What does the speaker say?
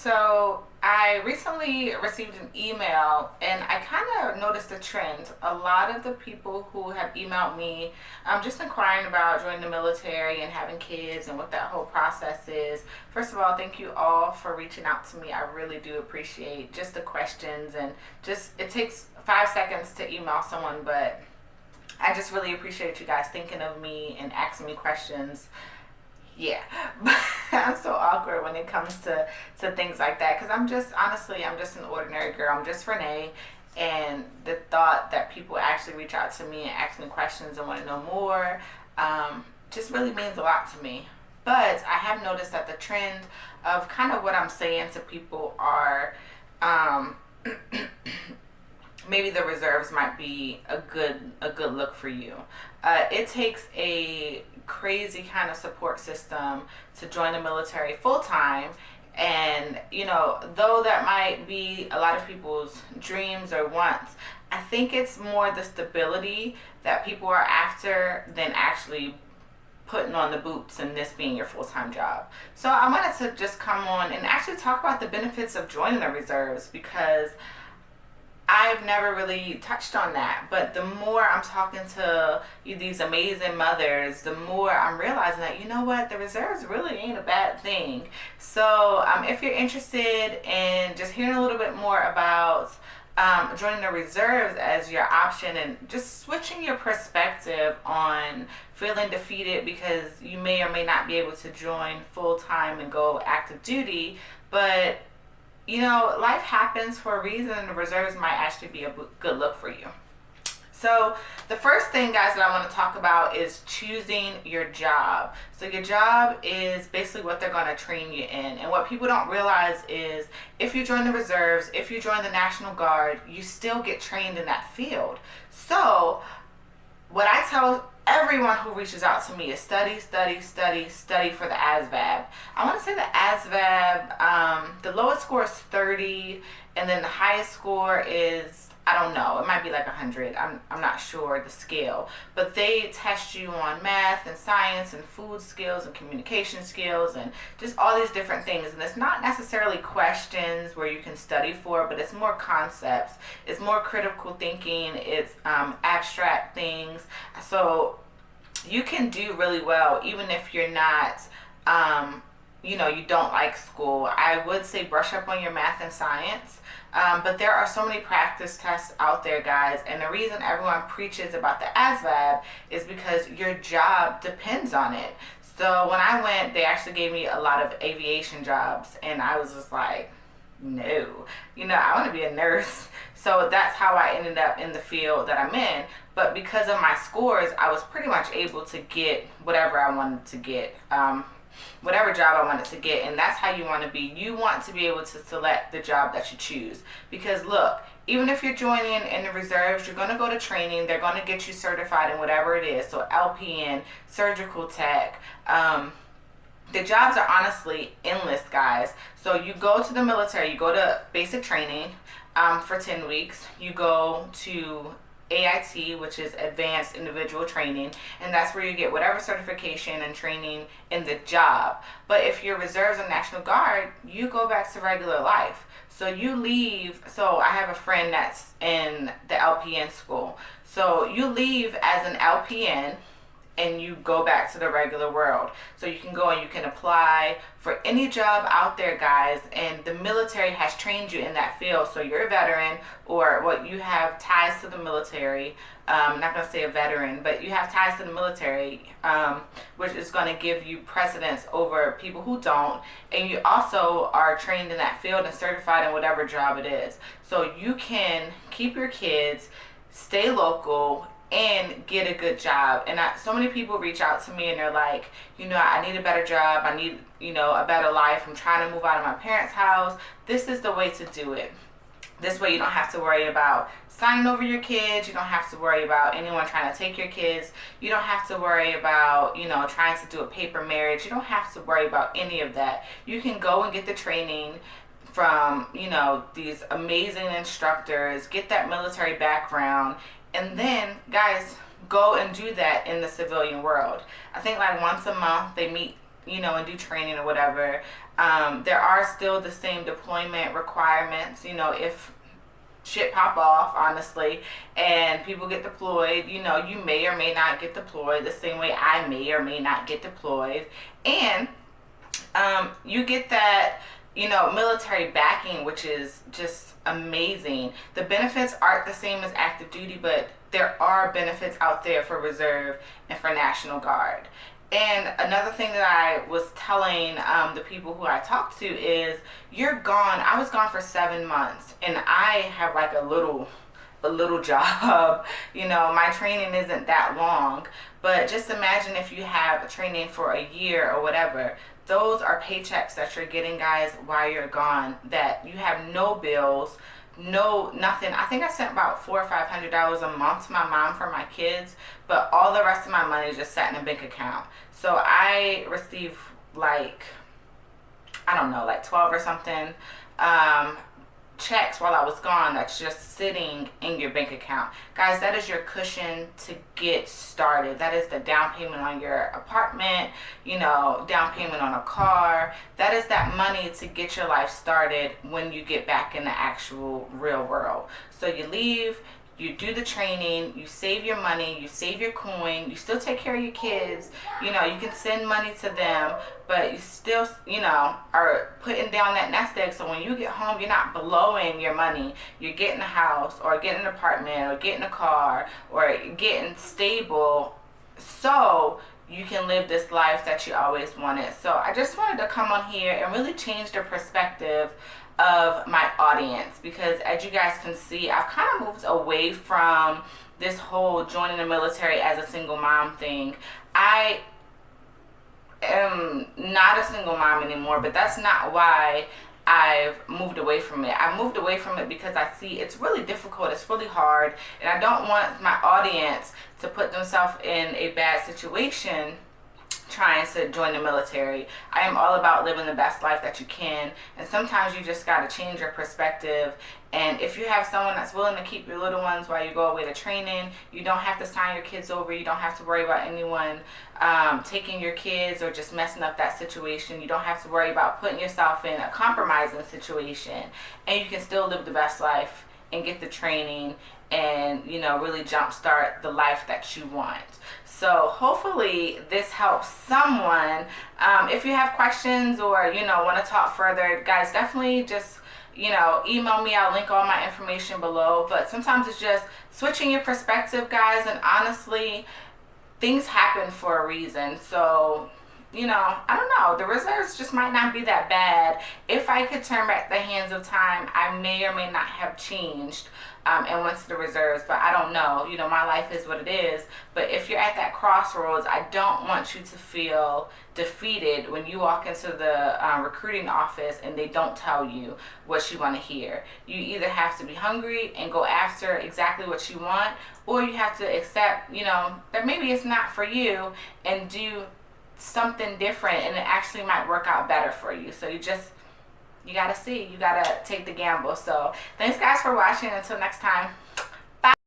So I recently received an email and I kind of noticed a trend. A lot of the people who have emailed me just inquiring about joining the military and having kids and what that whole process is. First of all, thank you all for reaching out to me. I really do appreciate just the questions and just it takes 5 seconds to email someone, but I just really appreciate you guys thinking of me and asking me questions. Yeah, but I'm so awkward when it comes to things like that because I'm just an ordinary girl. I'm just Renee, and the thought that people actually reach out to me and ask me questions and want to know more just really means a lot to me. But I have noticed that the trend of kind of what I'm saying to people are um, maybe the reserves might be a good look for you. It takes a crazy kind of support system to join the military full time. And, though that might be a lot of people's dreams or wants, I think it's more the stability that people are after than actually putting on the boots and this being your full-time job. So I wanted to just come on and actually talk about the benefits of joining the reserves because I've never really touched on that, but the more I'm talking to these amazing mothers, the more I'm realizing that, you know what, the reserves really ain't a bad thing. So if you're interested in just hearing a little bit more about joining the reserves as your option and just switching your perspective on feeling defeated because you may or may not be able to join full time and go active duty, but life happens for a reason, and the reserves might actually be a good look for you. So, the first thing, guys, that I want to talk about is choosing your job. So, your job is basically what they're going to train you in. And what people don't realize is if you join the reserves, if you join the National Guard, you still get trained in that field. So, what I tell everyone who reaches out to me is study, study, study, study for the ASVAB. I want to say the ASVAB, the lowest score is 30, and then the highest score is, I don't know, it might be like 100. I'm not sure the scale. But they test you on math and science and food skills and communication skills and just all these different things. And it's not necessarily questions where you can study for, but it's more concepts. It's more critical thinking. It's abstract things. So you can do really well even if you're not you don't like school. I would say brush up on your math and science. But there are so many practice tests out there, guys. And the reason everyone preaches about the ASVAB is because your job depends on it. So when I went, they actually gave me a lot of aviation jobs. And I was just like, no. I want to be a nurse. So that's how I ended up in the field that I'm in. But because of my scores, I was pretty much able to get whatever I wanted to get. Whatever job I wanted to get, and that's how you want to be. You want to be able to select the job that you choose because look, even if you're joining in the reserves, you're going to go to training. They're going to get you certified in whatever it is, so LPN, surgical tech. The jobs are honestly endless, guys. So you go to the military, you go to basic training for 10 weeks, you go to AIT, which is Advanced Individual Training, and that's where you get whatever certification and training in the job. But if you're reserves and National Guard, you go back to regular life. So you leave. So I have a friend that's in the LPN school. So you leave as an LPN and you go back to the regular world. So you can go and you can apply for any job out there, guys, and the military has trained you in that field. So you're a veteran or what you have ties to the military. I'm not going to say a veteran, but you have ties to the military, which is going to give you precedence over people who don't. And you also are trained in that field and certified in whatever job it is. So you can keep your kids, stay local, and get a good job. And so many people reach out to me and they're like, I need a better job. I need, a better life. I'm trying to move out of my parents' house. This is the way to do it. This way you don't have to worry about signing over your kids. You don't have to worry about anyone trying to take your kids. You don't have to worry about, trying to do a paper marriage. You don't have to worry about any of that. You can go and get the training from, these amazing instructors, get that military background, and then, guys, go and do that in the civilian world. I think like once a month they meet, and do training or whatever. There are still the same deployment requirements, if shit pop off, honestly, and people get deployed. You may or may not get deployed the same way I may or may not get deployed. And you get that, military backing, which is just amazing. The benefits aren't the same as active duty, but there are benefits out there for reserve and for National Guard. And another thing that I was telling the people who I talked to is, you're gone. I was gone for 7 months, and I have like a little job. My training isn't that long, but just imagine if you have training for a year or whatever. Those are paychecks that you're getting, guys, while you're gone, that you have no bills, no nothing. I think I sent about $400 or $500 a month to my mom for my kids, but all the rest of my money is just sat in a bank account. So I receive like, I don't know, like 12 or something checks while I was gone, that's just sitting in your bank account. Guys, that is your cushion to get started. That is the down payment on your apartment, down payment on a car. That is that money to get your life started when you get back in the actual real world. So you leave, you do the training, you save your money, you save your coin, you still take care of your kids, you can send money to them, but you still, are putting down that nest egg, so when you get home, you're not blowing your money. You're getting a house, or getting an apartment, or getting a car, or getting stable, so you can live this life that you always wanted. So I just wanted to come on here and really change the perspective of my audience, because as you guys can see, I've kind of moved away from this whole joining the military as a single mom thing. I am not a single mom anymore, but that's not why I've moved away from it. I moved away from it because I see it's really difficult, it's really hard, and I don't want my audience to put themselves in a bad situation trying to join the military. I am all about living the best life that you can, and sometimes you just got to change your perspective. And if you have someone that's willing to keep your little ones while you go away to training, you don't have to sign your kids over. You don't have to worry about anyone taking your kids or just messing up that situation. You don't have to worry about putting yourself in a compromising situation, and you can still live the best life and get the training and really jumpstart the life that you want. So hopefully this helps someone. If you have questions or want to talk further, guys, definitely just email me. I'll link all my information below. But sometimes it's just switching your perspective, guys, and honestly, things happen for a reason. So I don't know, the reserves just might not be that bad. If I could turn back the hands of time, I may or may not have changed and went to the reserves, but I don't know. My life is what it is. But if you're at that crossroads, I don't want you to feel defeated when you walk into the recruiting office and they don't tell you what you want to hear. You either have to be hungry and go after exactly what you want, or you have to accept, that maybe it's not for you, and do something different, and it actually might work out better for you. So you gotta see, you gotta take the gamble. So thanks, guys, for watching. Until next time.